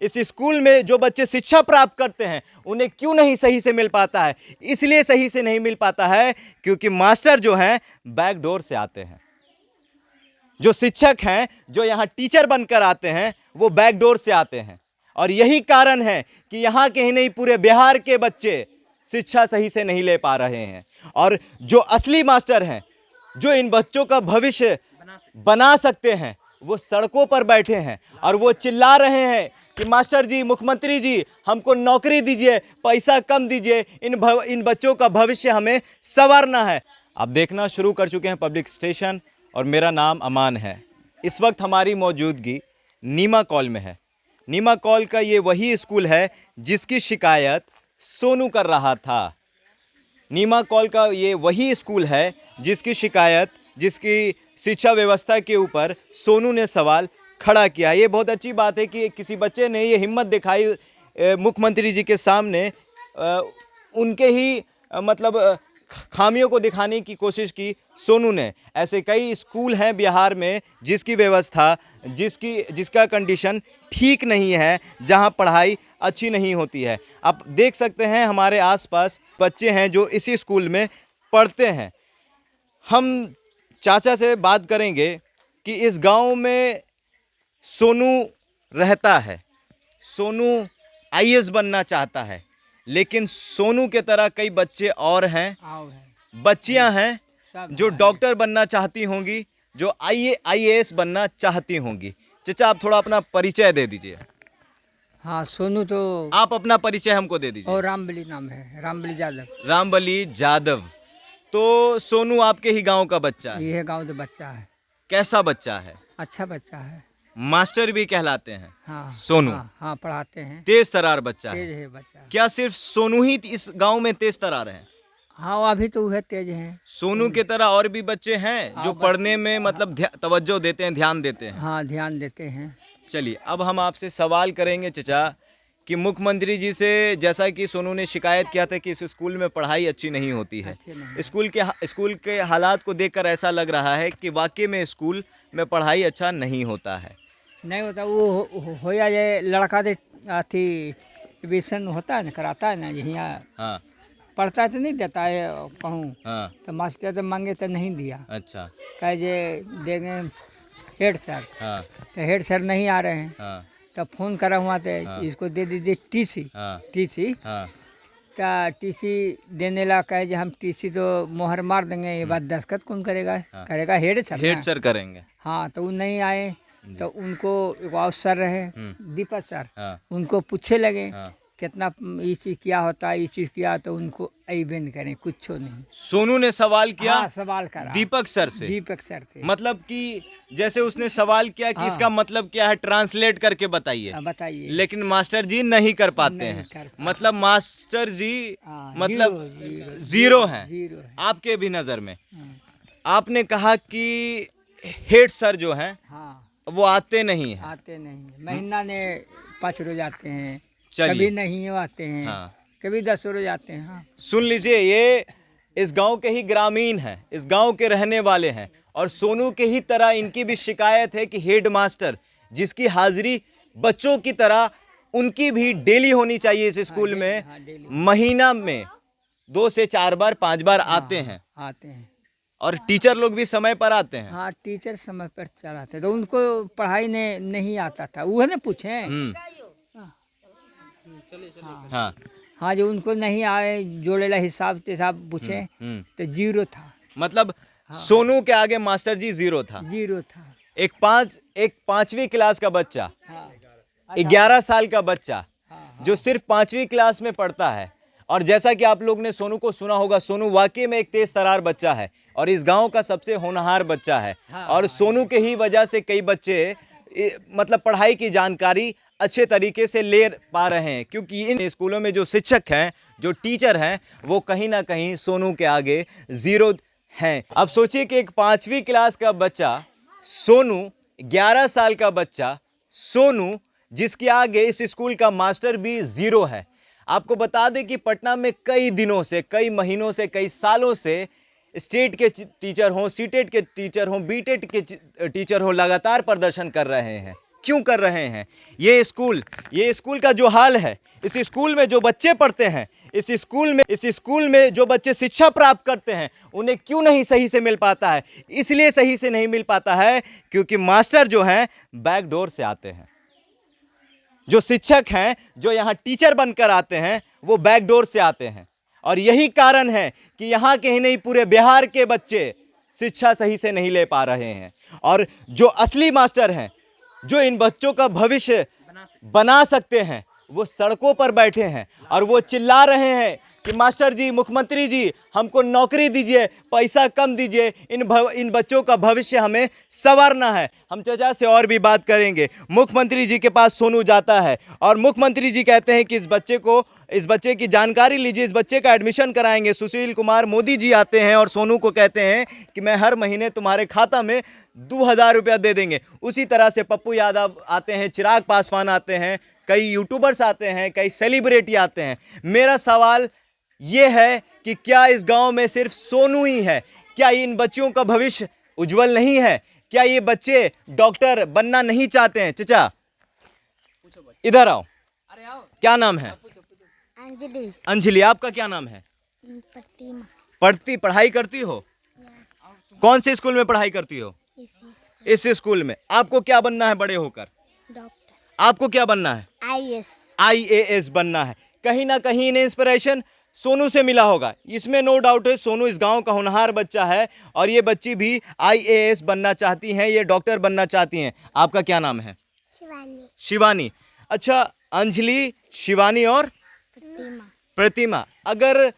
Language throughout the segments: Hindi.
इस स्कूल में जो बच्चे शिक्षा प्राप्त करते हैं उन्हें क्यों नहीं सही से मिल पाता है? इसलिए सही से नहीं मिल पाता है क्योंकि मास्टर जो हैं बैक डोर से आते हैं। जो शिक्षक हैं, जो यहाँ टीचर बनकर आते हैं, वो बैक डोर से आते हैं। और यही कारण है कि यहाँ के ही नहीं पूरे बिहार के बच्चे शिक्षा सही से नहीं ले पा रहे हैं। और जो असली मास्टर हैं, जो इन बच्चों का भविष्य बना सकते हैं, वो सड़कों पर बैठे हैं और वो चिल्ला रहे हैं कि मास्टर जी, मुख्यमंत्री जी, हमको नौकरी दीजिए, पैसा कम दीजिए, इन बच्चों का भविष्य हमें संवारना है। आप देखना शुरू कर चुके हैं पब्लिक स्टेशन और मेरा नाम अमान है। इस वक्त हमारी मौजूदगी नीमा कॉल में है। नीमा कॉल का ये वही स्कूल है जिसकी शिकायत सोनू कर रहा था। नीमा कॉल का ये वही स्कूल है जिसकी शिक्षा व्यवस्था के ऊपर सोनू ने सवाल खड़ा किया। ये बहुत अच्छी बात है कि किसी बच्चे ने ये हिम्मत दिखाई मुख्यमंत्री जी के सामने उनके ही खामियों को दिखाने की कोशिश की सोनू ने। ऐसे कई स्कूल हैं बिहार में जिसकी व्यवस्था जिसका कंडीशन ठीक नहीं है, जहां पढ़ाई अच्छी नहीं होती है। आप देख सकते हैं हमारे आसपास बच्चे हैं जो इसी स्कूल में पढ़ते हैं। हम चाचा से बात करेंगे कि इस गांव में सोनू रहता है। सोनू आईएएस बनना चाहता है, लेकिन सोनू के तरह कई बच्चे और हैं, बच्चियां हैं जो डॉक्टर बनना चाहती होंगी, जो आईएएस बनना चाहती होंगी। चाचा, आप थोड़ा अपना परिचय दे दीजिए। हाँ, सोनू तो आप अपना परिचय हमको दे दीजिए। और रामबली नाम है, रामबली यादव। रामबली यादव। तो सोनू आपके ही गांव का बच्चा है? ये गांव का बच्चा है। कैसा बच्चा है? अच्छा बच्चा है। मास्टर भी कहलाते हैं। हाँ, सोनू हाँ, पढ़ाते हैं। तेज तरार बच्चा तेज है। है बच्चा। क्या सिर्फ सोनू ही इस गांव में तेज तरार है? हाँ, अभी तो वह तेज है। सोनू के तरह और भी बच्चे हैं जो पढ़ने में तवज्जो देते हैं, ध्यान देते हैं? हाँ, ध्यान देते हैं। चलिए, अब हम आपसे सवाल करेंगे चाचा कि मुख्यमंत्री जी से, जैसा कि सोनू ने शिकायत किया था कि इस स्कूल में पढ़ाई अच्छी नहीं होती है, स्कूल के हालात को देखकर ऐसा लग रहा है कि वाकई में स्कूल में पढ़ाई अच्छा नहीं होता है। नहीं होता, वो हो जाए लड़का दे अथी एडमिशन होता है ना, कराता है ना, यहाँ हाँ, पढ़ता है तो नहीं देता है कहूँ। हाँ, तो मास्टर तो मांगे तो नहीं दिया। अच्छा, कहे जे देंगे हेड सर। हाँ, तो हेड सर नहीं आ रहे हैं। हाँ, तो फ़ोन करा हुआ थे, हाँ। इसको दे दीजिए टीसी। हाँ, टीसी हाँ, तो टीसी देने ला कहे जो हम टीसी तो मोहर मार देंगे, ये बात दस्तखत कौन करेगा? करेगा हेड सर। हेड सर करेंगे। हाँ, तो वो नहीं आए। तो उनको एक और सर रहे, दीपक सर, हाँ, उनको पूछे लगे हाँ। कितना ये चीज़ क्या होता है, ये चीज़ किया, तो उनको अबे नहीं करें, कुछ नहीं। सोनू ने सवाल किया। हाँ, सवाल करा दीपक सर से। दीपक सर थे। मतलब कि जैसे उसने सवाल किया कि हाँ। इसका मतलब क्या है, ट्रांसलेट करके बताइए। बताइए। लेकिन मास्टर जी नहीं कर पाते नहीं हैं। कर पाते। मतलब मास्टर जी हाँ, मतलब जीरो जीरो हैं जीरो है। आपके भी नज़र में। हाँ, आपने कहा कि हेड सर जो हैं हाँ, वो आते नहीं हैं। आते नहीं, महीना ने 5 रोज आते हैं, चलिए। कभी नहीं आते हैं। हाँ। कभी 10 रोज आते हैं। हाँ, सुन लीजिए, ये इस गांव के ही ग्रामीण हैं, इस गांव के रहने वाले हैं, और सोनू के ही तरह इनकी भी शिकायत है कि हेड मास्टर जिसकी हाजिरी बच्चों की तरह उनकी भी डेली होनी चाहिए इस स्कूल में, महीना में 2 से 4 बार 5 बार आते हैं, आते हैं। और टीचर लोग भी समय पर आते हैं। हाँ, टीचर समय पर चलाते, तो उनको पढ़ाई ने नहीं आता था, वो ने पूछे। हाँ, हाँ, जो उनको नहीं आए, जोड़ेला हिसाब पूछे तो जीरो था। मतलब सोनू के आगे मास्टर जी जीरो था। जीरो था। एक 5वीं क्लास का बच्चा, हाँ, 11 साल का बच्चा जो सिर्फ 5वीं क्लास में पढ़ता है, और जैसा कि आप लोग ने सोनू को सुना होगा, सोनू वाकई में एक तेज तरार बच्चा है और इस गांव का सबसे होनहार बच्चा है। और सोनू के ही वजह से कई बच्चे मतलब पढ़ाई की जानकारी अच्छे तरीके से ले पा रहे हैं, क्योंकि इन स्कूलों में जो शिक्षक हैं, जो टीचर हैं, वो कहीं ना कहीं सोनू के आगे जीरो हैं। अब सोचिए कि एक 5वीं क्लास का बच्चा सोनू, 11 साल का बच्चा सोनू, जिसके आगे इस स्कूल का मास्टर भी जीरो है। आपको बता दें कि पटना में कई दिनों से, कई महीनों से, कई सालों से स्टेट के टीचर हों, सीटेट के टीचर हों, बीटेट के टीचर हों, लगातार प्रदर्शन कर रहे हैं। क्यों कर रहे हैं? ये स्कूल का जो हाल है, इस स्कूल में जो बच्चे पढ़ते हैं, इस स्कूल में जो बच्चे शिक्षा प्राप्त करते हैं, उन्हें क्यों नहीं सही से मिल पाता है? इसलिए सही से नहीं मिल पाता है क्योंकि मास्टर जो हैं बैकडोर से आते हैं। जो शिक्षक हैं, जो यहाँ टीचर बनकर आते हैं, वो बैकडोर से आते हैं। और यही कारण है कि यहाँ के ही नहीं पूरे बिहार के बच्चे शिक्षा सही से नहीं ले पा रहे हैं। और जो असली मास्टर हैं, जो इन बच्चों का भविष्य बना सकते हैं, वो सड़कों पर बैठे हैं और वो चिल्ला रहे हैं कि मास्टर जी, मुख्यमंत्री जी, हमको नौकरी दीजिए, पैसा कम दीजिए, इन बच्चों का भविष्य हमें संवारना है। हम चाचा से और भी बात करेंगे। मुख्यमंत्री जी के पास सोनू जाता है और मुख्यमंत्री जी कहते हैं कि इस बच्चे की जानकारी लीजिए, इस बच्चे का एडमिशन कराएंगे। सुशील कुमार मोदी जी आते हैं और सोनू को कहते हैं कि मैं हर महीने तुम्हारे खाता में 2000 रुपया दे देंगे। उसी तरह से पप्पू यादव आते हैं, चिराग पासवान आते हैं, कई यूट्यूबर्स आते हैं, कई सेलिब्रिटी आते हैं। मेरा सवाल ये है कि क्या इस गांव में सिर्फ सोनू ही है? क्या इन बच्चों का भविष्य उज्जवल नहीं है? क्या ये बच्चे डॉक्टर बनना नहीं चाहते हैं? चचा इधर आओ। क्या नाम है? अंजलि। आपका क्या नाम है? पढ़ाई करती हो? कौन से स्कूल में पढ़ाई करती हो? इस स्कूल में। आपको क्या बनना है बड़े होकर? डॉक्टर। आपको क्या बनना है? IAS बनना है। कहीं ना कहीं इन्हें इंस्पिरेशन सोनू से मिला होगा, इसमें नो डाउट है। सोनू इस गांव का होनहार बच्चा है और ये बच्ची भी IAS बनना चाहती हैं, ये डॉक्टर बनना चाहती हैं। आपका क्या नाम है? शिवानी। अच्छा, अंजलि, शिवानी और प्रतिमा। अगर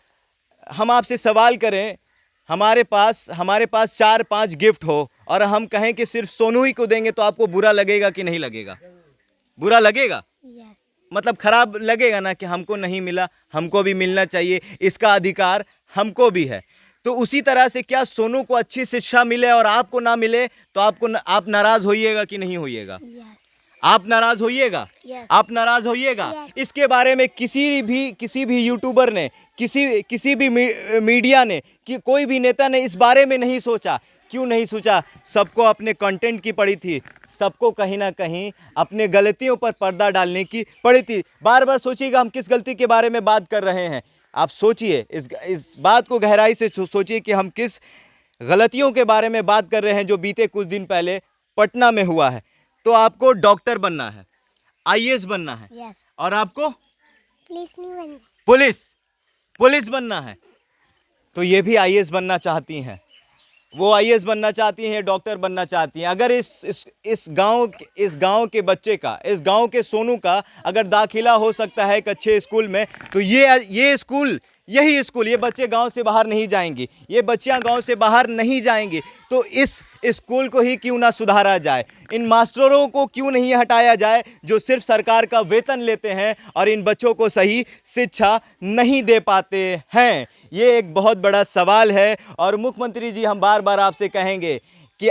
हम आपसे सवाल करें, हमारे पास 4-5 गिफ्ट हो और हम कहें कि सिर्फ सोनू ही को देंगे, तो आपको बुरा लगेगा कि नहीं लगेगा? बुरा लगेगा? मतलब खराब लगेगा ना कि हमको नहीं मिला, हमको भी मिलना चाहिए, इसका अधिकार हमको भी है। तो उसी तरह से क्या सोनू को अच्छी शिक्षा मिले और आपको ना मिले तो आप नाराज होइएगा कि नहीं होइएगा? आप नाराज होइएगा? आप नाराज होइएगा? इसके बारे में किसी भी यूट्यूबर ने, किसी भी मीडिया ने, कि कोई भी नेता ने इस बारे में नहीं सोचा। क्यों नहीं सोचा? सबको अपने कंटेंट की पड़ी थी, सबको कहीं ना कहीं अपने गलतियों पर पर्दा डालने की पड़ी थी। बार बार सोचिएगा हम किस गलती के बारे में बात कर रहे हैं। आप सोचिए, इस बात को गहराई से सोचिए कि हम किस गलतियों के बारे में बात कर रहे हैं जो बीते कुछ दिन पहले पटना में हुआ है। तो आपको डॉक्टर बनना है, IAS बनना है, और आपको पुलिस बनना है। तो ये भी IAS बनना चाहती हैं, वो IAS बनना चाहती हैं, डॉक्टर बनना चाहती हैं। अगर इस गांव के बच्चे का, इस गांव के सोनू का अगर दाखिला हो सकता है एक अच्छे स्कूल में, तो यही स्कूल, ये बच्चे गांव से बाहर नहीं जाएंगे, ये बच्चियां गांव से बाहर नहीं जाएंगी। तो इस स्कूल को ही क्यों ना सुधारा जाए? इन मास्टरों को क्यों नहीं हटाया जाए जो सिर्फ सरकार का वेतन लेते हैं और इन बच्चों को सही शिक्षा नहीं दे पाते हैं? ये एक बहुत बड़ा सवाल है। और मुख्यमंत्री जी, हम बार बार आपसे कहेंगे कि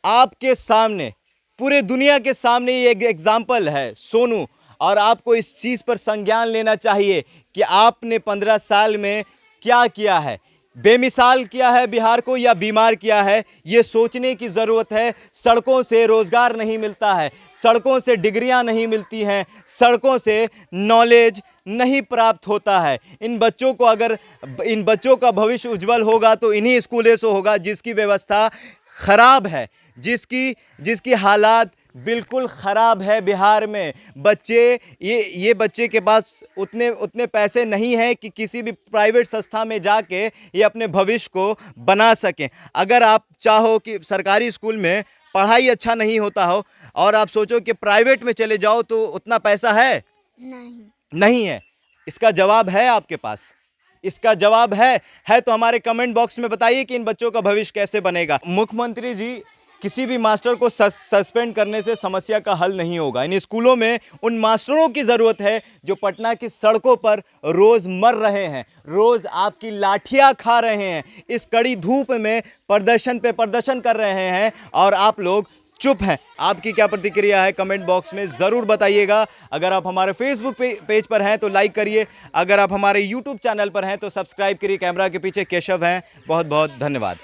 आपके सामने, पूरे दुनिया के सामने ये एक एग्जाम्पल है सोनू, और आपको इस चीज़ पर संज्ञान लेना चाहिए कि आपने 15 साल में क्या किया है। बेमिसाल किया है बिहार को या बीमार किया है, ये सोचने की ज़रूरत है। सड़कों से रोज़गार नहीं मिलता है, सड़कों से डिग्रियां नहीं मिलती हैं, सड़कों से नॉलेज नहीं प्राप्त होता है। इन बच्चों का भविष्य उज्जवल होगा तो इन्हीं स्कूलों से होगा जिसकी व्यवस्था ख़राब है, जिसकी हालात बिल्कुल ख़राब है बिहार में। ये बच्चे के पास उतने पैसे नहीं हैं कि किसी भी प्राइवेट संस्था में जाके ये अपने भविष्य को बना सकें। अगर आप चाहो कि सरकारी स्कूल में पढ़ाई अच्छा नहीं होता हो और आप सोचो कि प्राइवेट में चले जाओ, तो उतना पैसा है? नहीं है। इसका जवाब है आपके पास? इसका जवाब है तो हमारे कमेंट बॉक्स में बताइए कि इन बच्चों का भविष्य कैसे बनेगा। मुख्यमंत्री जी, किसी भी मास्टर को सस्पेंड करने से समस्या का हल नहीं होगा। इन स्कूलों में उन मास्टरों की ज़रूरत है जो पटना की सड़कों पर रोज़ मर रहे हैं, रोज़ आपकी लाठियां खा रहे हैं, इस कड़ी धूप में प्रदर्शन कर रहे हैं और आप लोग चुप हैं। आपकी क्या प्रतिक्रिया है कमेंट बॉक्स में ज़रूर बताइएगा। अगर आप हमारे फेसबुक पेज पर हैं तो लाइक करिए, अगर आप हमारे यूट्यूब चैनल पर हैं तो सब्सक्राइब करिए। कैमरा के पीछे केशव हैं। बहुत बहुत धन्यवाद।